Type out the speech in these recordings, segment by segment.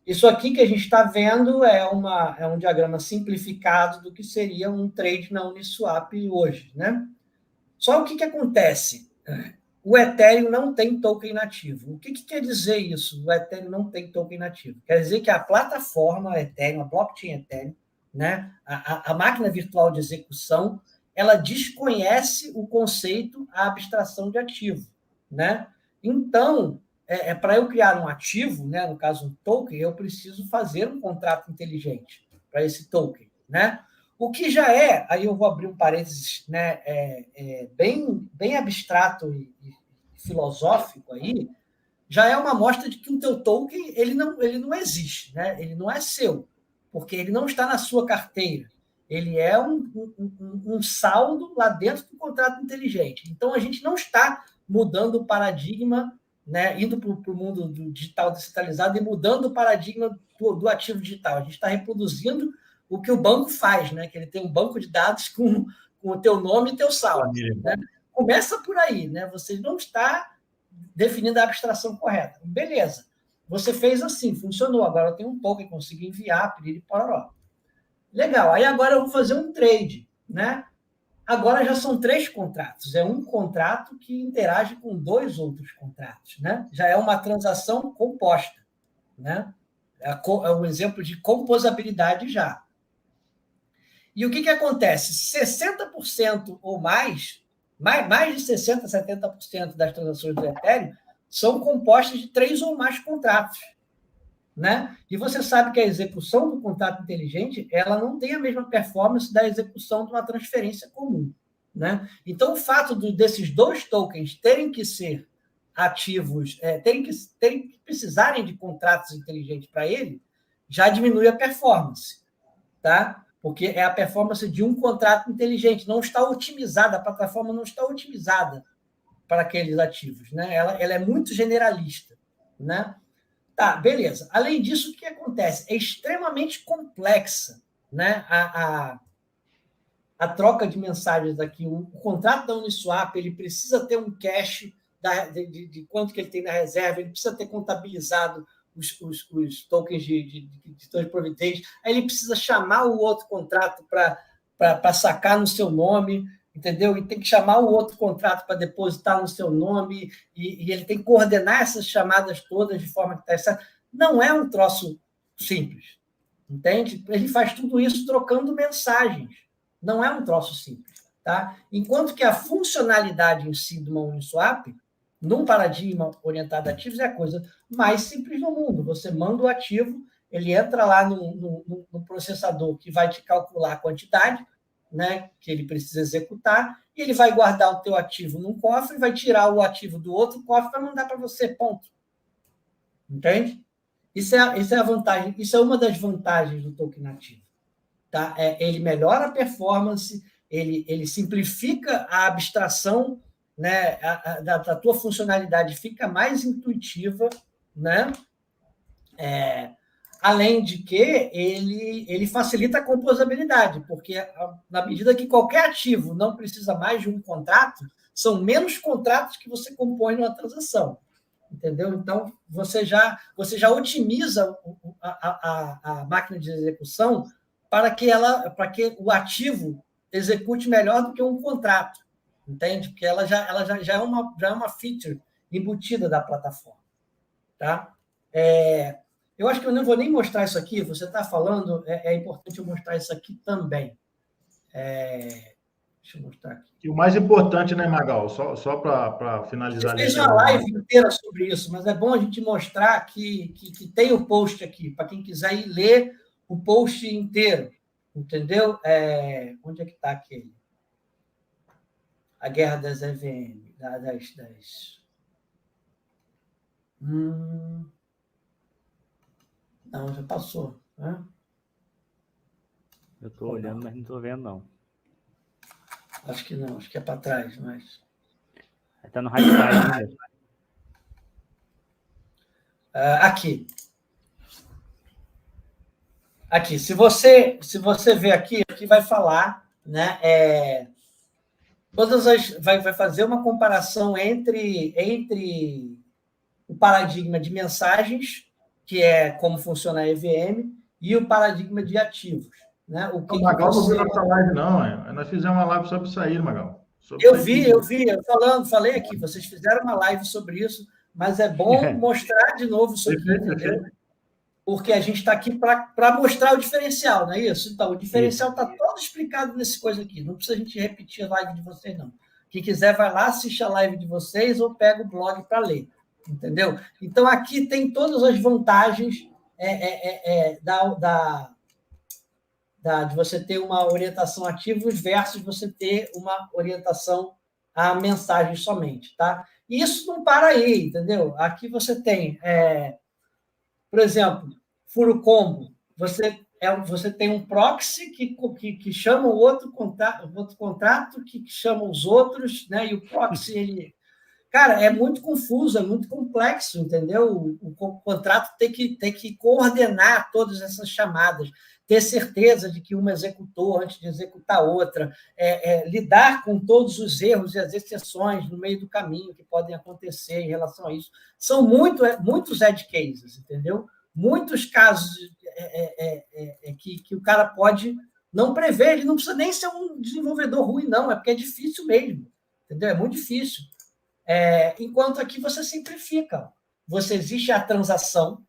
Isso aqui que a gente está vendo é um diagrama simplificado do que seria um trade na Uniswap hoje, né? Só o que acontece? O Ethereum não tem token nativo. O que quer dizer isso? O Ethereum não tem token nativo. Quer dizer que a plataforma Ethereum, a blockchain Ethereum, né, a máquina virtual de execução, ela desconhece o conceito, a abstração de ativo, né? Então, para eu criar um ativo, né, no caso um token, eu preciso fazer um contrato inteligente para esse token, né? O que já aí eu vou abrir um parênteses, né, bem abstrato e filosófico aí, já é uma amostra de que o teu token ele não existe, né? Ele não é seu, porque ele não está na sua carteira. Ele é um saldo lá dentro do contrato inteligente. Então, a gente não está mudando o paradigma, né, indo para o mundo do digital descentralizado e mudando o paradigma do ativo digital. A gente está reproduzindo o que o banco faz, né? Que ele tem um banco de dados com o teu nome e teu saldo. Né? Começa por aí, né? Você não está definindo a abstração correta. Beleza. Você fez assim, funcionou. Agora eu tenho um token, consigo enviar, piriri, pororó. Legal. Aí agora eu vou fazer um trade, né? Agora já são 3 contratos. É um contrato que interage com 2 outros contratos, né? Já é uma transação composta, né? É um exemplo de composabilidade já. E o que acontece? 60% ou mais de 60%, 70% das transações do Ethereum são compostas de 3 ou mais contratos. Né? E você sabe que a execução do contrato inteligente ela não tem a mesma performance da execução de uma transferência comum. Né? Então, o fato desses 2 tokens terem que ser ativos, terem que precisarem de contratos inteligentes para ele, já diminui a performance. Tá? Porque é a performance de um contrato inteligente, não está otimizada, a plataforma não está otimizada para aqueles ativos. Né? Ela é muito generalista. Né? Tá, beleza. Além disso, o que acontece? É extremamente complexa, né? A troca de mensagens aqui. O contrato da Uniswap ele precisa ter um cache de quanto que ele tem na reserva, ele precisa ter contabilizado os tokens de providência, aí ele precisa chamar o outro contrato para sacar no seu nome, entendeu? E tem que chamar o outro contrato para depositar no seu nome, e ele tem que coordenar essas chamadas todas de forma que está certo. Não é um troço simples, entende? Ele faz tudo isso trocando mensagens. Não é um troço simples, tá? Enquanto que a funcionalidade em si de uma Uniswap, num paradigma orientado a ativos, é a coisa mais simples do mundo. Você manda o ativo, ele entra lá no processador que vai te calcular a quantidade, né, que ele precisa executar, e ele vai guardar o teu ativo num cofre, vai tirar o ativo do outro cofre para mandar para você, ponto. Entende? Isso é a vantagem, isso é uma das vantagens do token nativo. Tá? Ele melhora a performance, ele simplifica a abstração, né, da tua funcionalidade, fica mais intuitiva, né? Além de que ele facilita a composabilidade, porque na medida que qualquer ativo não precisa mais de um contrato, são menos contratos que você compõe numa transação. Entendeu? Então, você já otimiza a máquina de execução para que o ativo execute melhor do que um contrato. Entende? Porque ela já é uma feature embutida da plataforma. Tá? Eu acho que eu não vou nem mostrar isso aqui, você está falando, é importante eu mostrar isso aqui também. Deixa eu mostrar aqui. E o mais importante, né, Magal? Só para finalizar. Você fez uma live inteira sobre isso, mas é bom a gente mostrar que tem o post aqui, para quem quiser ir ler o post inteiro, entendeu? Onde é que está aquele? A guerra das EVM, Não, já passou. Né? Eu estou olhando, mas não estou vendo, não. Acho que não, acho que é para trás, mas... Está no high side. Aqui, se você ver aqui vai falar, né? Vai fazer uma comparação entre o paradigma de mensagens, que é como funciona a EVM, e o paradigma de ativos. Né? O Magal não viu nossa live, não. Nós fizemos uma live sobre isso aí, Magal. Eu falei aqui, vocês fizeram uma live sobre isso, mas é bom mostrar de novo isso aqui, entendeu? Porque a gente está aqui para mostrar o diferencial, não é isso? Então, o diferencial está todo explicado nesse coisa aqui. Não precisa a gente repetir a live de vocês, não. Quem quiser, vai lá, assiste a live de vocês ou pega o blog para ler, entendeu? Então, aqui tem todas as vantagens de você ter uma orientação a ativos versus você ter uma orientação a mensagens somente, tá? E isso não para aí, entendeu? Aqui você tem, por exemplo, furo combo. Você tem um proxy que chama o outro contrato que chama os outros, né? E o proxy, ele... Cara, é muito confuso, é muito complexo, entendeu? O contrato tem que coordenar todas essas chamadas, ter certeza de que uma executou antes de executar outra, lidar com todos os erros e as exceções no meio do caminho que podem acontecer em relação a isso. São muitos edge cases, entendeu? Muitos casos que o cara pode não prever, ele não precisa nem ser um desenvolvedor ruim, não, é porque é difícil mesmo, entendeu? É muito difícil. Enquanto aqui você simplifica. Existe a transação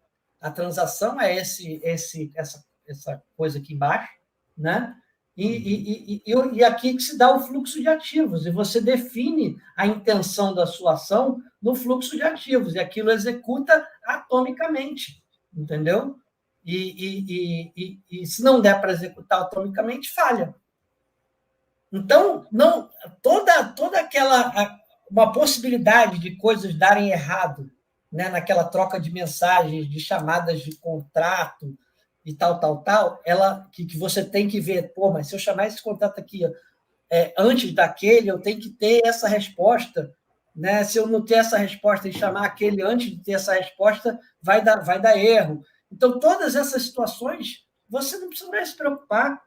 é essa coisa aqui embaixo, né? E aqui que se dá o fluxo de ativos, e você define a intenção da sua ação no fluxo de ativos, e aquilo executa atomicamente, entendeu? E se não der para executar atomicamente, falha. Então, não, toda aquela... uma possibilidade de coisas darem errado, né, naquela troca de mensagens, de chamadas de contrato e tal, que você tem que ver, mas se eu chamar esse contrato aqui antes daquele, eu tenho que ter essa resposta, né? Se eu não ter essa resposta e chamar aquele antes de ter essa resposta, vai dar erro. Então, todas essas situações, você não precisa mais se preocupar,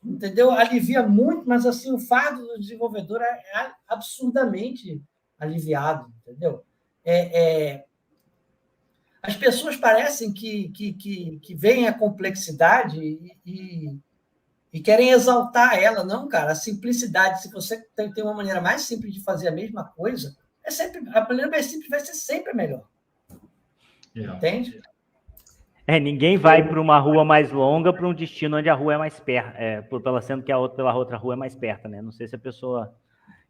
entendeu? Alivia muito, mas assim, o fardo do desenvolvedor é absurdamente aliviado, entendeu? As pessoas parecem que veem a complexidade e querem exaltar ela. Não, cara, a simplicidade, se você tem uma maneira mais simples de fazer a mesma coisa, a maneira mais simples vai ser sempre a melhor. Entende? Ninguém vai para uma rua mais longa para um destino onde a rua é mais perto, sendo que pela outra rua é mais perto, né? Não sei se a pessoa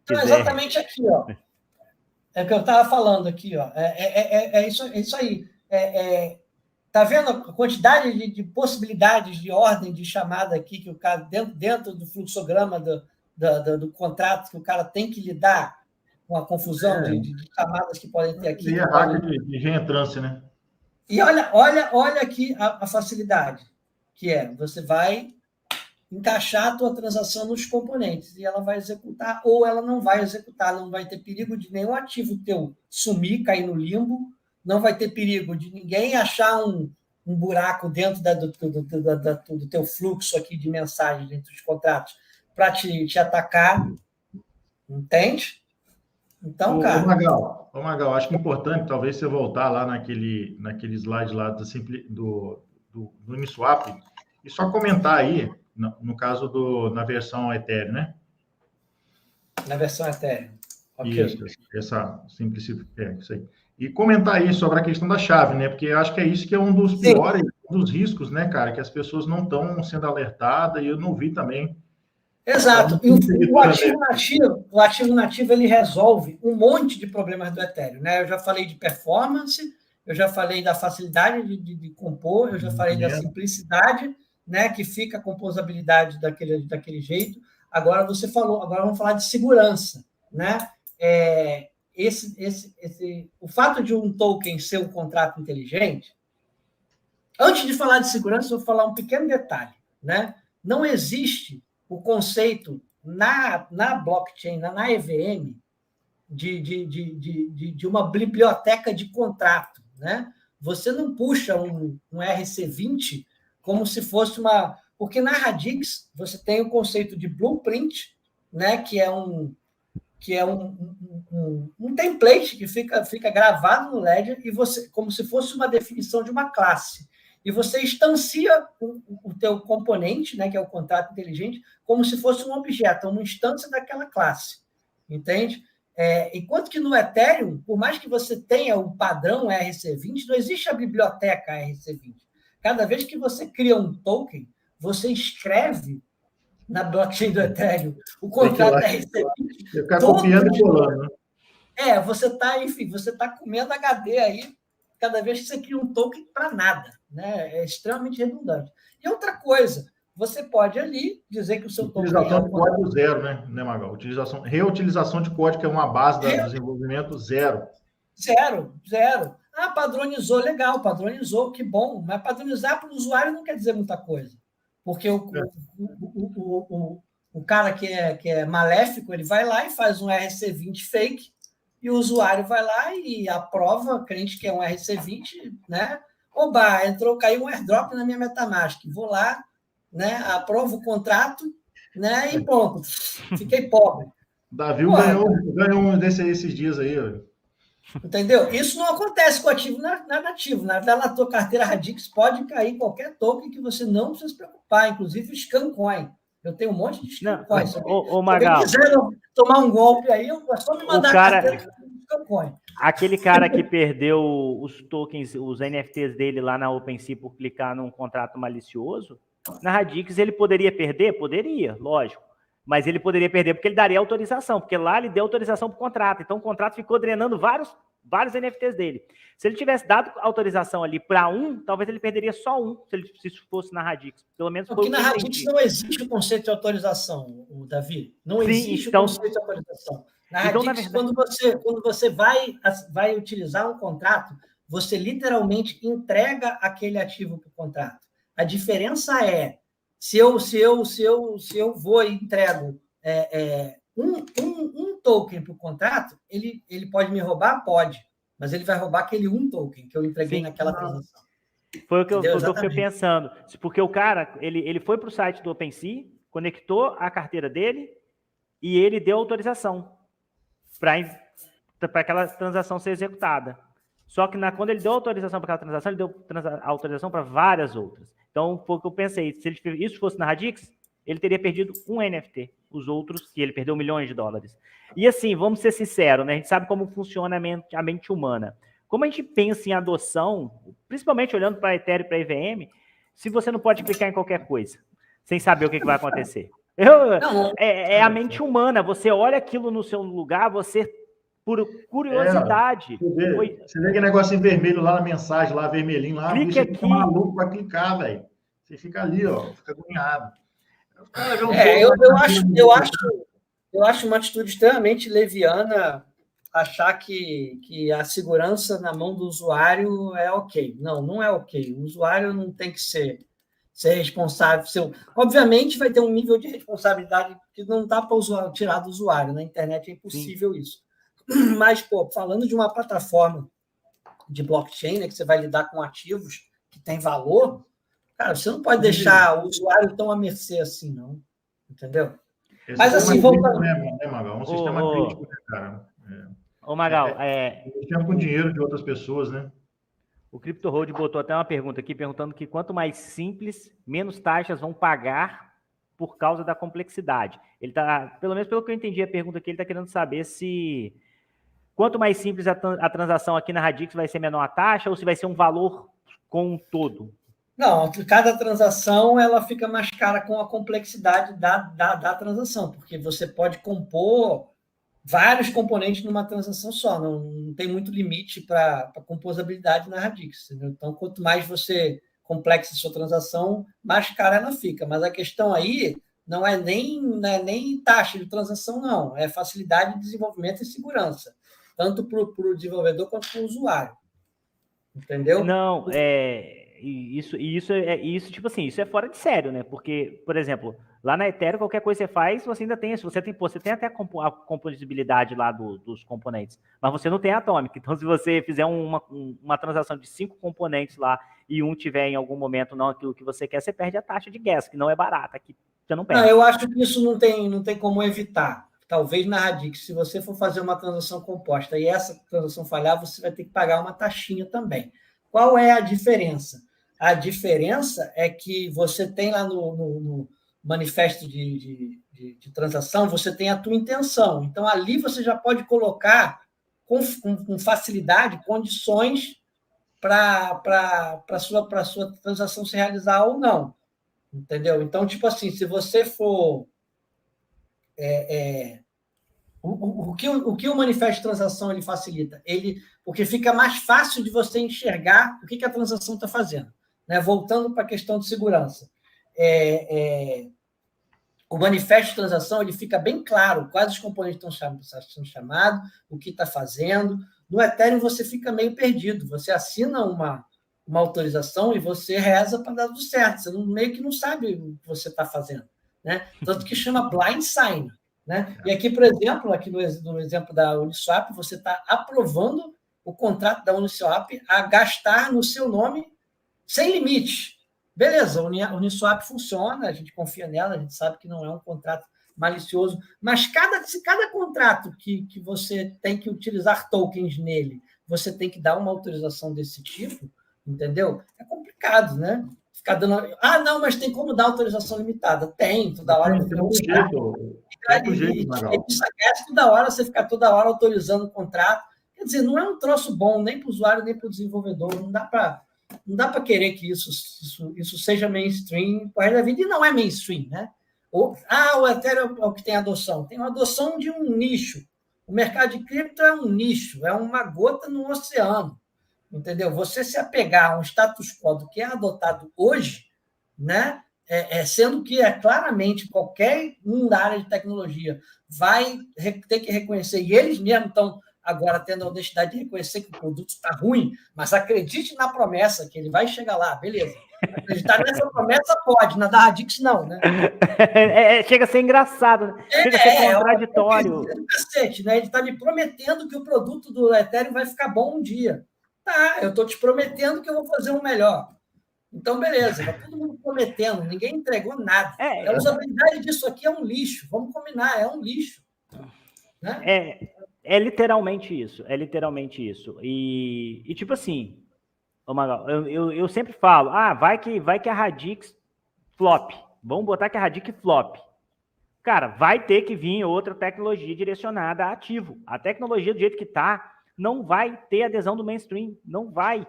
quiser... Então, exatamente aqui, ó. É o que eu estava falando aqui, ó. É isso aí. Tá vendo a quantidade de possibilidades de ordem de chamada aqui que o cara, dentro do fluxograma do contrato, que o cara tem que lidar com a confusão de chamadas que podem ter aqui. E hack de reentrância, né? E olha aqui a facilidade, que você vai encaixar a tua transação nos componentes e ela vai executar ou ela não vai executar, não vai ter perigo de nenhum ativo teu sumir, cair no limbo, não vai ter perigo de ninguém achar um buraco dentro do teu fluxo aqui de mensagens dentro dos contratos para te atacar, entende? Então, cara... Ô Magal, acho que é importante, talvez, você voltar lá naquele slide lá do Uniswap e só comentar aí, no caso na versão Ethereum, né? Na versão Ethereum. Okay. Isso, essa simplicidade, isso aí. E comentar aí sobre a questão da chave, né? Porque eu acho que é isso que é um dos piores, dos riscos, né, cara? Que as pessoas não estão sendo alertadas e eu não vi também. Exato. E o ativo nativo ele resolve um monte de problemas do Ethereum, né? Eu já falei de performance, eu já falei da facilidade de compor, eu já falei da simplicidade, né? Que fica a composabilidade daquele jeito. Agora vamos falar de segurança, né? O fato de um token ser um contrato inteligente. Antes de falar de segurança, eu vou falar um pequeno detalhe, né? Não existe o conceito na blockchain, na EVM, de uma biblioteca de contrato, né? Você não puxa um RC20 como se fosse uma... Porque na Radix você tem o conceito de blueprint, né? Que é que é um template que fica gravado no Ledger, e você, como se fosse uma definição de uma classe. E você instancia o teu componente, né, que é o contrato inteligente, como se fosse um objeto, uma instância daquela classe. Entende? Enquanto que no Ethereum, por mais que você tenha o padrão ERC20, não existe a biblioteca ERC20. Cada vez que você cria um token, você escreve na blockchain do Ethereum o contrato ERC20. Ficar copiando e colando. Você está comendo HD aí cada vez que você cria um token para nada, né? É extremamente redundante. E outra coisa, você pode ali dizer que o seu token... Utilização de código zero, né, Magal? Reutilização de código, que é uma base do desenvolvimento, zero. Zero. Padronizou, legal, padronizou, que bom. Mas padronizar para o usuário não quer dizer muita coisa. Porque o cara que é maléfico, ele vai lá e faz um ERC20 fake, e o usuário vai lá e aprova, crente que é um ERC20, né? Oba, caiu um airdrop na minha MetaMask. Vou lá, né? Aprovo o contrato, né? E pronto. Fiquei pobre. Davi ganhou um esses dias aí. Entendeu? Isso não acontece com ativo nativo. Na tua carteira Radix pode cair qualquer token que você não precisa se preocupar, inclusive o Scancoin. Eu tenho um monte de Scancoin. Se Magal, quiser tomar um golpe aí, é só me mandar a carteira do Scancoin. Aquele cara que perdeu os tokens, os NFTs dele lá na OpenSea por clicar num contrato malicioso, na Radix ele poderia perder? Poderia, lógico. Mas ele poderia perder porque ele daria autorização, porque lá ele deu autorização para o contrato. Então o contrato ficou drenando vários NFTs dele. Se ele tivesse dado autorização ali para talvez ele perderia só se isso fosse na Radix. Pelo menos porque na Radix não existe o conceito de autorização, Davi. Não existe o conceito de autorização. Na Radix, quando você vai utilizar um contrato, você literalmente entrega aquele ativo para o contrato. A diferença é, se eu vou e entrego um token para o contrato, ele pode me roubar? Pode. Mas ele vai roubar aquele token que eu entreguei naquela transação. Foi o que eu fiquei pensando. Porque o cara, ele foi para o site do OpenSea, conectou a carteira dele e ele deu autorização para aquela transação ser executada. Só que quando ele deu autorização para aquela transação, ele deu autorização para várias outras. Então, foi o que eu pensei. Se isso fosse na Radix, ele teria perdido um NFT. Os outros, que ele perdeu milhões de dólares. E assim, vamos ser sinceros, né? A gente sabe como funciona a mente humana. Como a gente pensa em adoção, principalmente olhando para Ethereum e para EVM, se você não pode clicar em qualquer coisa, sem saber o que vai acontecer. É a mente humana. Você olha aquilo no seu lugar, você... por curiosidade. Você vê aquele negócio em vermelho lá na mensagem, lá vermelhinho, lá, clica aqui. Fica maluco para clicar, velho. Você fica ali, ó, fica agoniado. Eu acho uma atitude extremamente leviana achar que a segurança na mão do usuário é ok. Não é ok. O usuário não tem que ser responsável. Obviamente vai ter um nível de responsabilidade que não dá para tirar do usuário. Na internet é impossível isso. Mas, falando de uma plataforma de blockchain, né, que você vai lidar com ativos que têm valor, cara, você não pode deixar o usuário tão à mercê assim, não. Entendeu? Mas assim, voltando... É um sistema crítico, né, cara? Magal, mexendo com dinheiro de outras pessoas, né? O CryptoRoad botou até uma pergunta aqui, perguntando que quanto mais simples, menos taxas vão pagar por causa da complexidade. Ele tá, pelo menos pelo que eu entendi a pergunta aqui, ele está querendo saber se quanto mais simples a transação aqui na Radix vai ser menor a taxa ou se vai ser um valor com um todo? Não, cada transação ela fica mais cara com a complexidade da transação, porque você pode compor vários componentes numa transação só, não tem muito limite para composabilidade na Radix. Entendeu? Então, quanto mais você complexa a sua transação, mais cara ela fica. Mas a questão aí não é nem taxa de transação, não. É facilidade de desenvolvimento e segurança, tanto para o desenvolvedor quanto para o usuário. Entendeu? Não, isso, tipo assim, isso é fora de sério, né? Porque, por exemplo, lá na Ethereum, qualquer coisa que você faz, você ainda tem, você tem até a compatibilidade lá dos componentes, mas você não tem a Atomic. Então, se você fizer uma transação de 5 componentes lá e um tiver em algum momento não aquilo que você quer, você perde a taxa de gas, que não é barata, que você não perde. Não, eu acho que isso não tem como evitar. talvez na Radix, se você for fazer uma transação composta e essa transação falhar, você vai ter que pagar uma taxinha também. Qual é a diferença? A diferença é que você tem lá no manifesto de transação, você tem a tua intenção. Então, ali você já pode colocar com facilidade condições para a sua transação se realizar ou não. Entendeu? Então, tipo assim, se você for... O que o manifesto de transação ele facilita? Porque fica mais fácil de você enxergar o que a transação está fazendo. Né? Voltando para a questão de segurança. O manifesto de transação ele fica bem claro quais os componentes estão chamados, o que está fazendo. No Ethereum, você fica meio perdido. Você assina uma autorização e você reza para dar tudo certo. Você meio que não sabe o que você está fazendo. Né? Tanto que chama blind sign. Né? E aqui, por exemplo, aqui no exemplo da Uniswap, você está aprovando o contrato da Uniswap a gastar no seu nome sem limite. Beleza, a Uniswap funciona, a gente confia nela, a gente sabe que não é um contrato malicioso, mas se cada contrato que você tem que utilizar tokens nele, você tem que dar uma autorização desse tipo, entendeu? É complicado, né? Ficar dando... não, mas tem como dar autorização limitada. Tem, toda hora. Tem um jeito, Magal. Toda hora você ficar toda hora autorizando o contrato. Quer dizer, não é um troço bom nem para o usuário, nem para o desenvolvedor. Não dá para querer que isso seja mainstream por resto da vida, e não é mainstream, né? O Ethereum é o que tem adoção. Tem uma adoção de um nicho. O mercado de cripto é um nicho, é uma gota no oceano. Entendeu? Você se apegar a um status quo do que é adotado hoje, né? Sendo que claramente qualquer um da área de tecnologia vai ter que reconhecer, e eles mesmos estão agora tendo a honestidade de reconhecer que o produto está ruim, mas acredite na promessa que ele vai chegar lá, beleza. Acreditar nessa promessa pode, na da Radix não, né? Chega a ser engraçado, né? Chega a ser contraditório. Cacete, né? Ele está me prometendo que o produto do Ethereum vai ficar bom um dia. Tá, eu estou te prometendo que eu vou fazer um melhor. Então, beleza, está todo mundo prometendo, ninguém entregou nada. A usabilidade disso aqui é um lixo, vamos combinar, é um lixo. Né? É literalmente isso, E tipo assim, Magal, eu sempre falo, vai que a Radix flop. Vamos botar que a Radix flop. Cara, vai ter que vir outra tecnologia direcionada a ativo. A tecnologia do jeito que está, não vai ter adesão do mainstream. Não vai.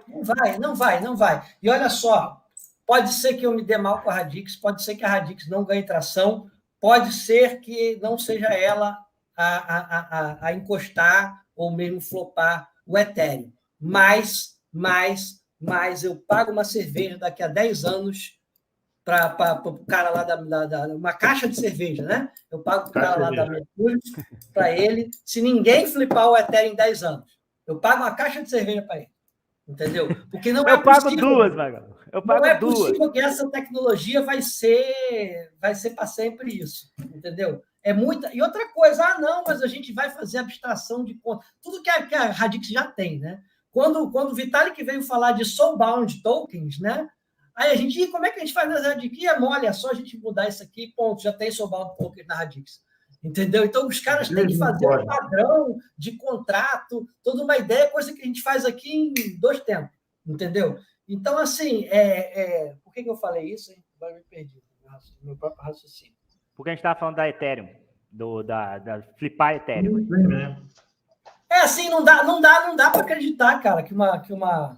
Não vai. E olha só, pode ser que eu me dê mal com a Radix, pode ser que a Radix não ganhe tração, pode ser que não seja ela a encostar ou mesmo flopar o Ethereum. Mas eu pago uma cerveja daqui a 10 anos para o cara lá uma caixa de cerveja, né? Eu pago para o cara lá da Mercúrio, para ele, se ninguém flipar o Ethereum em 10 anos. Eu pago uma caixa de cerveja para ele. Entendeu? Porque não eu pago duas, Magal. Não é possível que essa tecnologia vai ser para sempre isso. Entendeu? É muita. E outra coisa, não, mas a gente vai fazer abstração de conta. Tudo que a Radix já tem, né? Quando o Vitalik veio falar de soulbound tokens, né? Aí a gente, como é que a gente faz na Radix? É mole, é só a gente mudar isso aqui, ponto, já tem soulbound tokens na Radix. Entendeu? Então, os caras têm que fazer um padrão de contrato, toda uma ideia, coisa que a gente faz aqui em 2 tempos. Entendeu? Então, assim, por que eu falei isso? Hein? Agora me perdi, meu próprio raciocínio. Porque a gente estava falando da Ethereum, da flipar Ethereum. Assim, não dá para acreditar, cara, que uma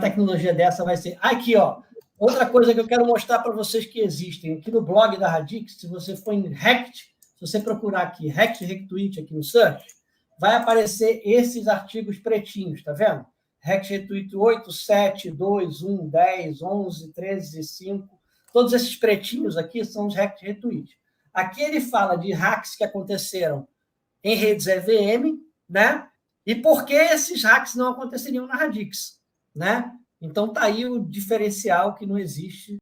tecnologia dessa vai ser... Aqui, ó, outra coisa que eu quero mostrar para vocês que existem. Aqui no blog da Radix, se você for em Rect, se você procurar aqui, Retweet aqui no search, vai aparecer esses artigos pretinhos, tá vendo? Retweet 8, 7, 2, 1, 10, 11, 13, 5. Todos esses pretinhos aqui são os retweets. Aqui ele fala de hacks que aconteceram em redes EVM, né? E por que esses hacks não aconteceriam na Radix, né? Então tá aí o diferencial que não existe